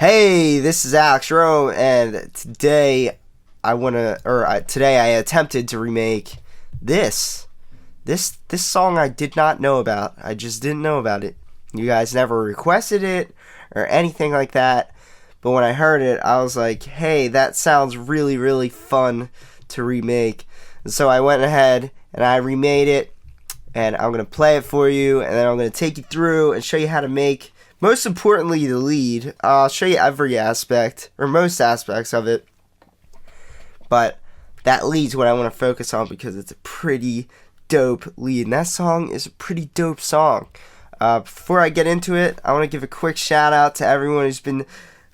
Hey, this is Alex Rome, and today today I attempted to remake this song I did not know about. I just didn't know about it. You guys never requested it or anything like that, but when I heard it, I was like, hey, that sounds really, really fun to remake. And so I went ahead and I remade it, and I'm going to play it for you, and then I'm going to take you through and show you how to make, most importantly, the lead. I'll show you every aspect, or most aspects of it, but that lead's what I want to focus on because it's a pretty dope lead, and that song is a pretty dope song. Before I get into it, I want to give a quick shout out to everyone who's been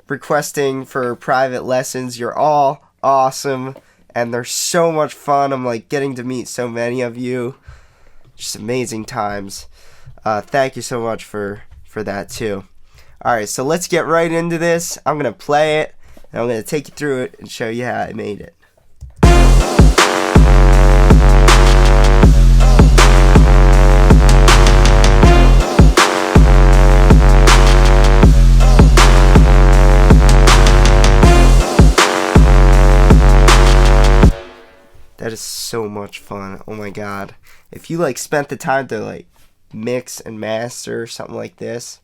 requesting for private lessons. You're all awesome, and they're so much fun. I'm like getting to meet so many of you. Just amazing times. Thank you so much for that too. Alright, so let's get right into this. I'm going to play it, and I'm going to take you through it and show you how I made it. That is so much fun. Oh my god. If you spent the time to mix and master something like this,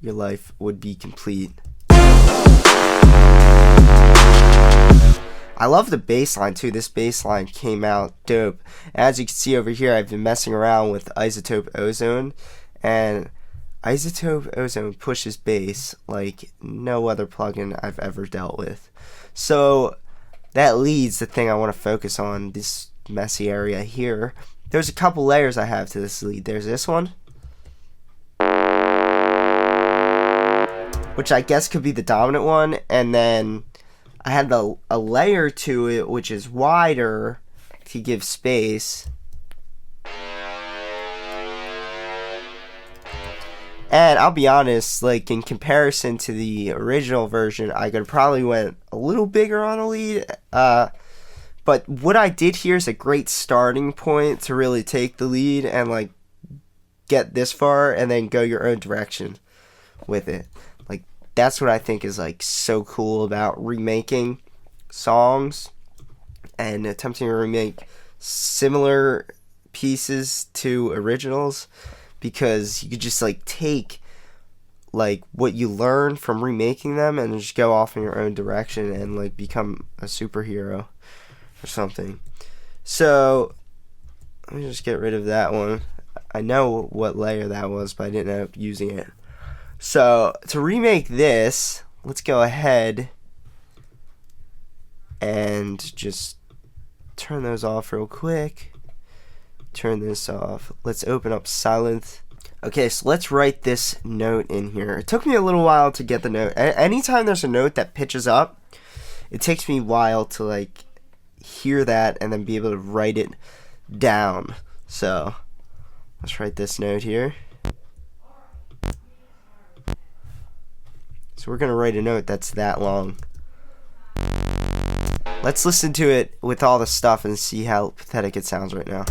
your life would be complete. I love the bass line too. This bass line came out dope. As you can see over here, I've been messing around with Isotope Ozone, and Isotope Ozone pushes bass like no other plugin I've ever dealt with. So that leads the thing I want to focus on, this messy area here. There's a couple layers I have to this lead. There's this one, which I guess could be the dominant one, and then I had a layer to it which is wider to give space. And I'll be honest, in comparison to the original version, I could probably went a little bigger on a lead. But what I did here is a great starting point to really take the lead and get this far and then go your own direction with it. That's what I think is so cool about remaking songs and attempting to remake similar pieces to originals, because you could just take what you learn from remaking them and just go off in your own direction and become a superhero or something. So let me just get rid of that one. I know what layer that was, but I didn't end up using it. So to remake this, let's go ahead and just turn those off real quick. Turn this off. Let's open up Sylenth. Okay, so let's write this note in here. It took me a little while to get the note. Anytime there's a note that pitches up, it takes me a while to hear that and then be able to write it down. So let's write this note here. So we're going to write a note that's that long. Let's listen to it with all the stuff and see how pathetic it sounds right now.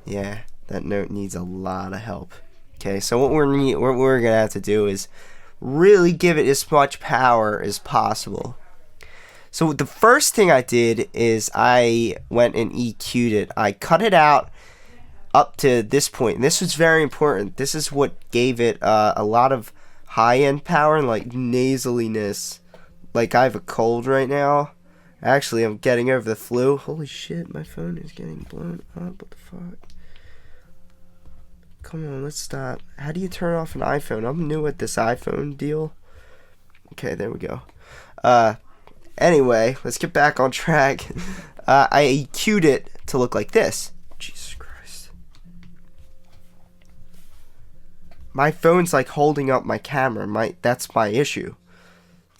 Yeah, that note needs a lot of help. Okay, so what we're going to have to do is really give it as much power as possible. So the first thing I did is I went and EQ'd it. I cut it out up to this point, and this was very important. This is what gave it a lot of high-end power and nasaliness. I have a cold right now. Actually, I'm getting over the flu. Holy shit, my phone is getting blown up. What the fuck? Come on, let's stop. How do you turn off an iPhone? I'm new at this iPhone deal. Okay, there we go. Anyway, let's get back on track. I EQ'd it to look like this. Jesus Christ. My phone's holding up my camera. That's my issue.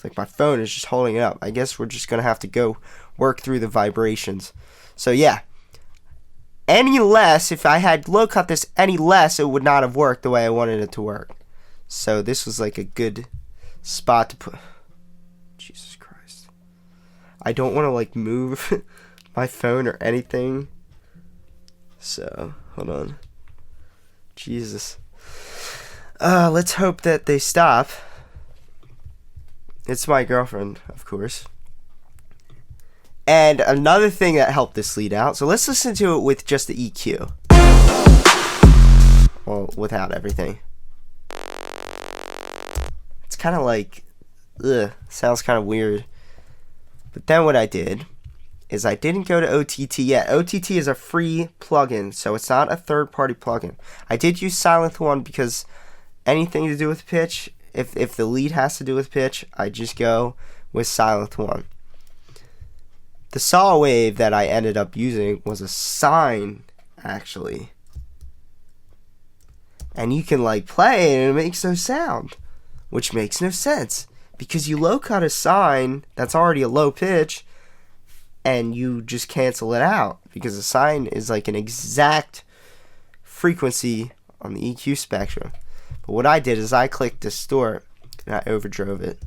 It's my phone is just holding it up. I guess we're just gonna have to go work through the vibrations. So yeah. Any less, if I had low cut this any less, it would not have worked the way I wanted it to work. So this was a good spot to put. Jesus Christ. I don't want to move my phone or anything. So, hold on. Jesus. Let's hope that they stop. It's my girlfriend, of course. And another thing that helped this lead out. So let's listen to it with just the EQ. Well, without everything. It's kind of like, sounds kind of weird. But then what I did is I didn't go to OTT yet. OTT is a free plugin, so it's not a third-party plugin. I did use Sylenth one because anything to do with pitch, if the lead has to do with pitch, I just go with Sylenth one. The saw wave that I ended up using was a sine, actually. And you can like play it and it makes no sound, which makes no sense because you low cut a sine that's already a low pitch and you just cancel it out because a sine is like an exact frequency on the EQ spectrum. But what I did is I clicked distort and I overdrove it.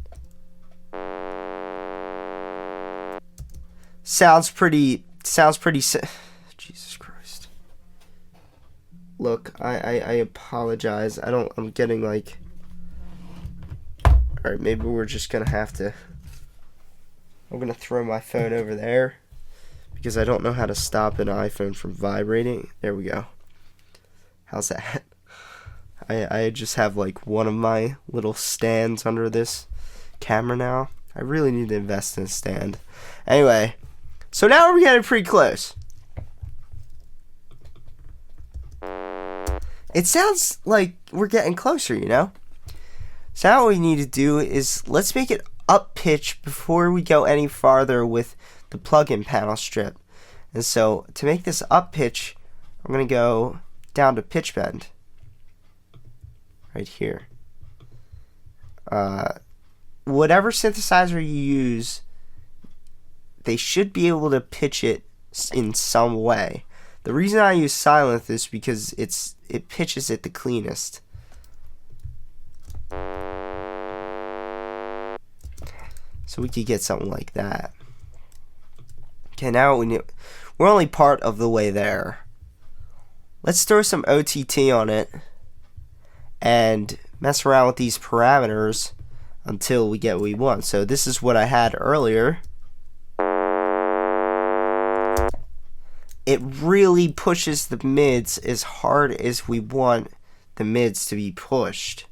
Sounds pretty Jesus Christ. Look, I apologize. I'm getting like, alright, maybe we're just gonna have to, I'm gonna throw my phone over there because I don't know how to stop an iPhone from vibrating. There we go. How's that? I just have like one of my little stands under this camera now. I really need to invest in a stand. Anyway, so now we're getting pretty close. It sounds like we're getting closer, you know? So now what we need to do is let's make it up pitch before we go any farther with the plugin panel strip. And so to make this up pitch, I'm going to go down to pitch bend. Right here. Whatever synthesizer you use, they should be able to pitch it in some way. The reason I use Sylenth is because it pitches it the cleanest. So we could get something like that. Okay, now we're only part of the way there. Let's throw some OTT on it and mess around with these parameters until we get what we want. So this is what I had earlier. It really pushes the mids as hard as we want the mids to be pushed.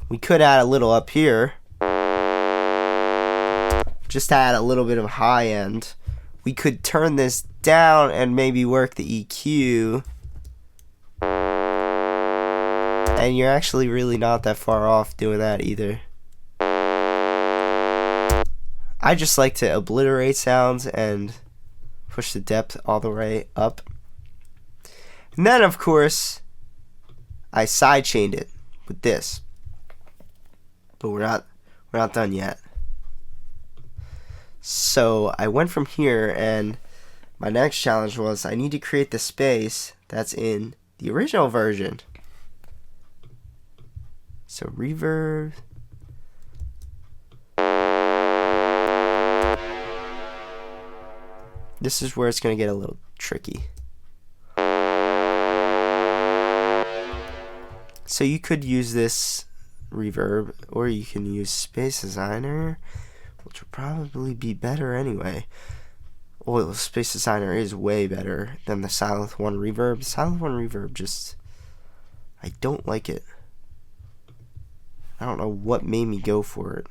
We could add a little up here. Just to add a little bit of high end. We could turn this down and maybe work the EQ. And you're actually really not that far off doing that either. I just like to obliterate sounds and push the depth all the way up. And then of course I sidechained it with this. But we're not done yet. So I went from here and my next challenge was I need to create the space that's in the original version. So reverb. This is where it's going to get a little tricky. So you could use this reverb or you can use Space Designer, which would probably be better anyway. Well, Space Designer is way better than the Sylenth 1 reverb. The Sylenth 1 reverb just, I don't like it. I don't know what made me go for it.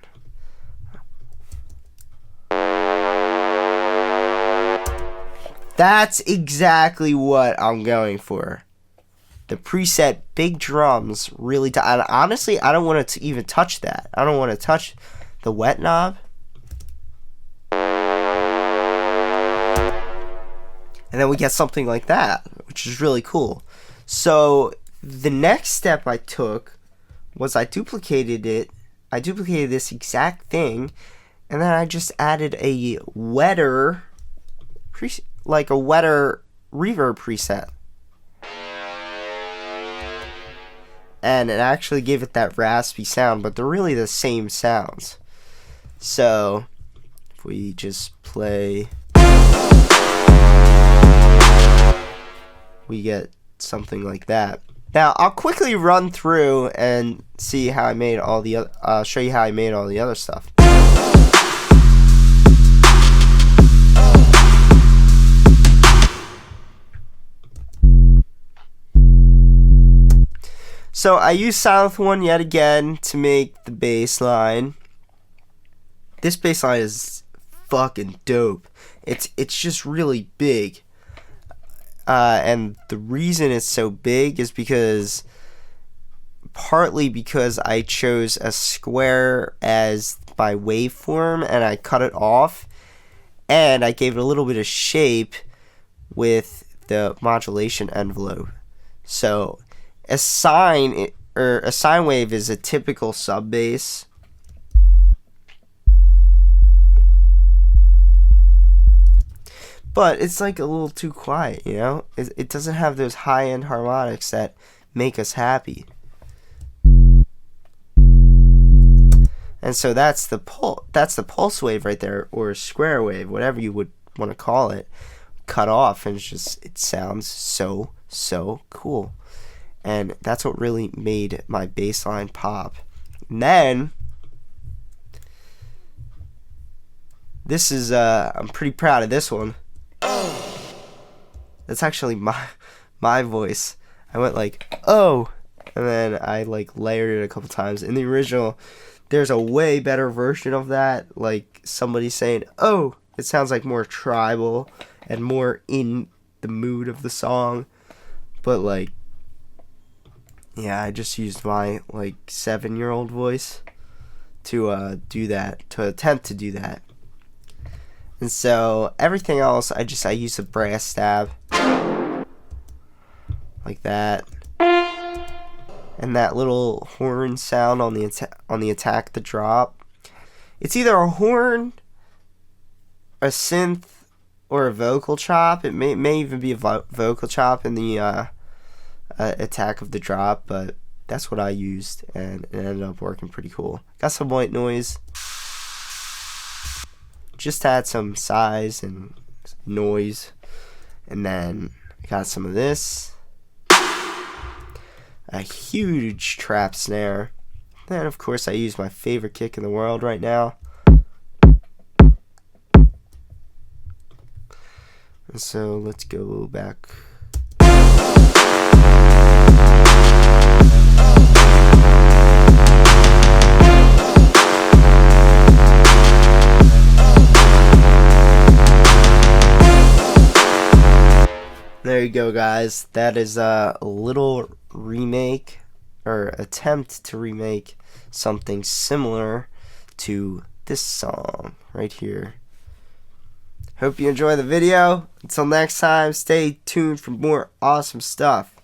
That's exactly what I'm going for. The preset big drums really, and honestly, I don't want to even touch that. I don't want to touch the wet knob. And then we get something like that, which is really cool. So the next step I took was I duplicated it. I duplicated this exact thing, and then I just added a wetter, like a wetter reverb preset. And it actually gave it that raspy sound, but they're really the same sounds. So if we just play, we get something like that. Now I'll quickly run through and see how I made all the show you how I made all the other stuff. So I used Sylenth one yet again to make the bass line. This bass line is fucking dope. It's just really big. And the reason it's so big is partly because I chose a square as my waveform and I cut it off and I gave it a little bit of shape with the modulation envelope. So a sine wave is a typical sub bass. But it's like a little too quiet, you know? It doesn't have those high-end harmonics that make us happy. And so that's the pulse wave right there, or square wave, whatever you would want to call it, cut off, and it sounds so cool. And that's what really made my bass line pop. And then this is I'm pretty proud of this one. That's actually my voice. I went like, oh, and then I like layered it a couple times. In the original, there's a way better version of that, like somebody saying, oh. It sounds like more tribal and more in the mood of the song. But like, yeah, I just used my like 7-year-old voice to do that, to attempt to do that. And so everything else, I use a brass stab like that, and that little horn sound on the attack, the drop. It's either a horn, a synth, or a vocal chop. It may even be a vocal chop in the attack of the drop, but that's what I used, and it ended up working pretty cool. Got some white noise. Just add some size and noise, and then I got some of this, a huge trap snare. Then of course I use my favorite kick in the world right now. And so let's go back. There you go, guys. That is a little remake, or attempt to remake something similar to this song right here. Hope you enjoy the video. Until next time, stay tuned for more awesome stuff.